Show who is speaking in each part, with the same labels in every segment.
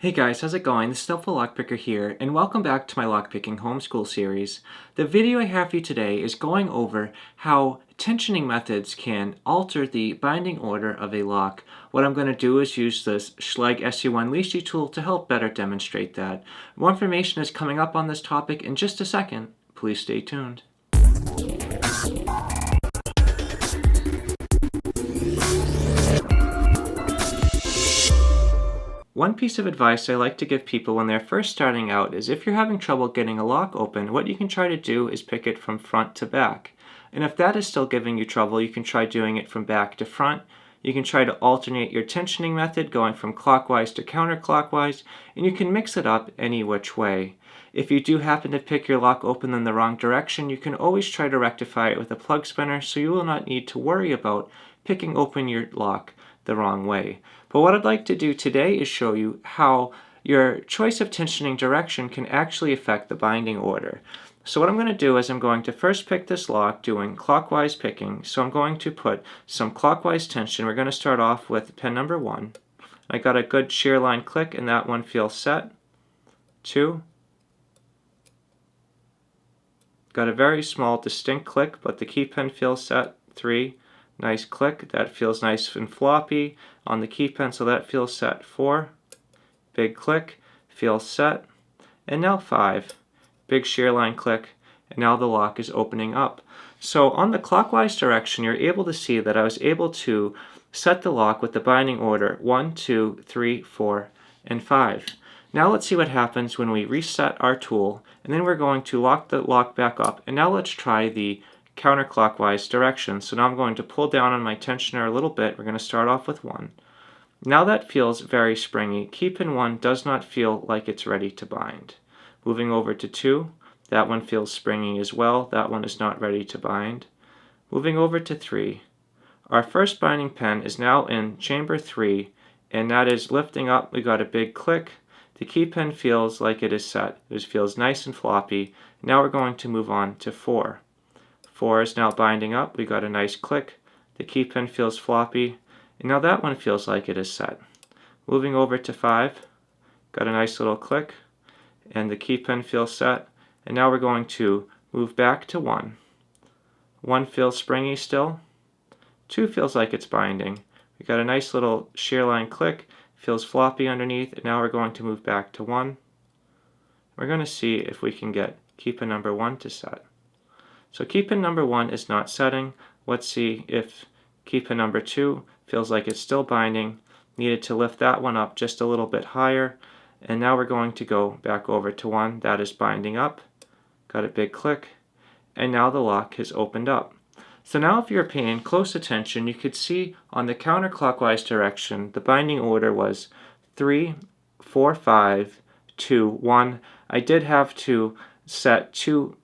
Speaker 1: Hey guys, how's it going? This is HelpfulLockPicker here, and welcome back to my lockpicking homeschool series. The video I have for you today is going over how tensioning methods can alter the binding order of a lock. What I'm going to do is use this Schlage SU1 Leashy tool to help better demonstrate that. More information is coming up on this topic in just a second. Please stay tuned. One piece of advice I like to give people when they're first starting out is if you're having trouble getting a lock open, what you can try to do is pick it from front to back. And if that is still giving you trouble, you can try doing it from back to front. You can try to alternate your tensioning method going from clockwise to counterclockwise, and you can mix it up any which way. If you do happen to pick your lock open in the wrong direction, you can always try to rectify it with a plug spinner, so you will not need to worry about picking open your lock the wrong way. But what I'd like to do today is show you how your choice of tensioning direction can actually affect the binding order. So what I'm going to do is I'm going to first pick this lock doing clockwise picking. So I'm going to put some clockwise tension. We're going to start off with pin number 1. I got a good shear line click and that one feels set. 2. Got a very small distinct click but the key pin feels set. 3. Nice click, that feels nice and floppy on the key pin, so that feels set. 4, big click, feels set. And now 5, big shear line click, and now the lock is opening up. So on the clockwise direction, you're able to see that I was able to set the lock with the binding order 1, 2, 3, 4, and 5. Now let's see what happens when we reset our tool, and then we're going to lock the lock back up. And now let's try the counterclockwise direction. So now I'm going to pull down on my tensioner a little bit. We're going to start off with 1. Now that feels very springy. Key pin 1 does not feel like it's ready to bind. Moving over to 2, that one feels springy as well. That one is not ready to bind. Moving over to 3, our first binding pin is now in chamber 3, and that is lifting up. We got a big click. The key pin feels like it is set. It feels nice and floppy. Now we're going to move on to 4. 4 is now binding up. We got a nice click. The key pin feels floppy. And now that one feels like it is set. Moving over to 5. Got a nice little click. And the key pin feels set. And now we're going to move back to 1. 1 feels springy still. 2 feels like it's binding. We got a nice little shear line click. Feels floppy underneath. And now we're going to move back to 1. We're going to see if we can get key pin number 1 to set. So key pin number 1 is not setting. Let's see if key pin number 2 feels like it's still binding. Needed to lift that one up just a little bit higher. And now we're going to go back over to 1. That is binding up. Got a big click. And now the lock has opened up. So now if you're paying close attention, you could see on the counterclockwise direction, the binding order was 3, 4, 5, 2, 1. I did have to set 2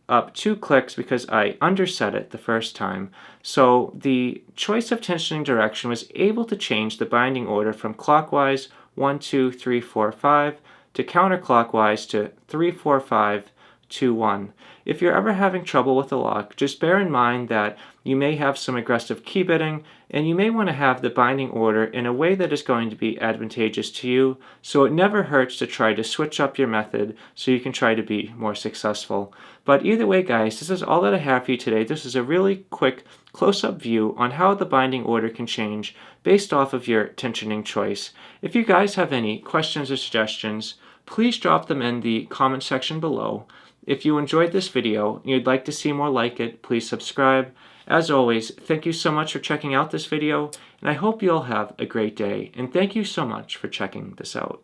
Speaker 1: clicks because I underset it the first time. So the choice of tensioning direction was able to change the binding order from clockwise 1, 2, 3, 4, 5 to counterclockwise to 3, 4, 5, 2, 1. If you're ever having trouble with a lock, just bear in mind that you may have some aggressive key bitting and you may want to have the binding order in a way that is going to be advantageous to you, so it never hurts to try to switch up your method so you can try to be more successful. But either way guys, this is all that I have for you today. This is a really quick close-up view on how the binding order can change based off of your tensioning choice. If you guys have any questions or suggestions, please drop them in the comment section below. If you enjoyed this video and you'd like to see more like it, please subscribe. As always, thank you so much for checking out this video, and I hope you all have a great day, and thank you so much for checking this out.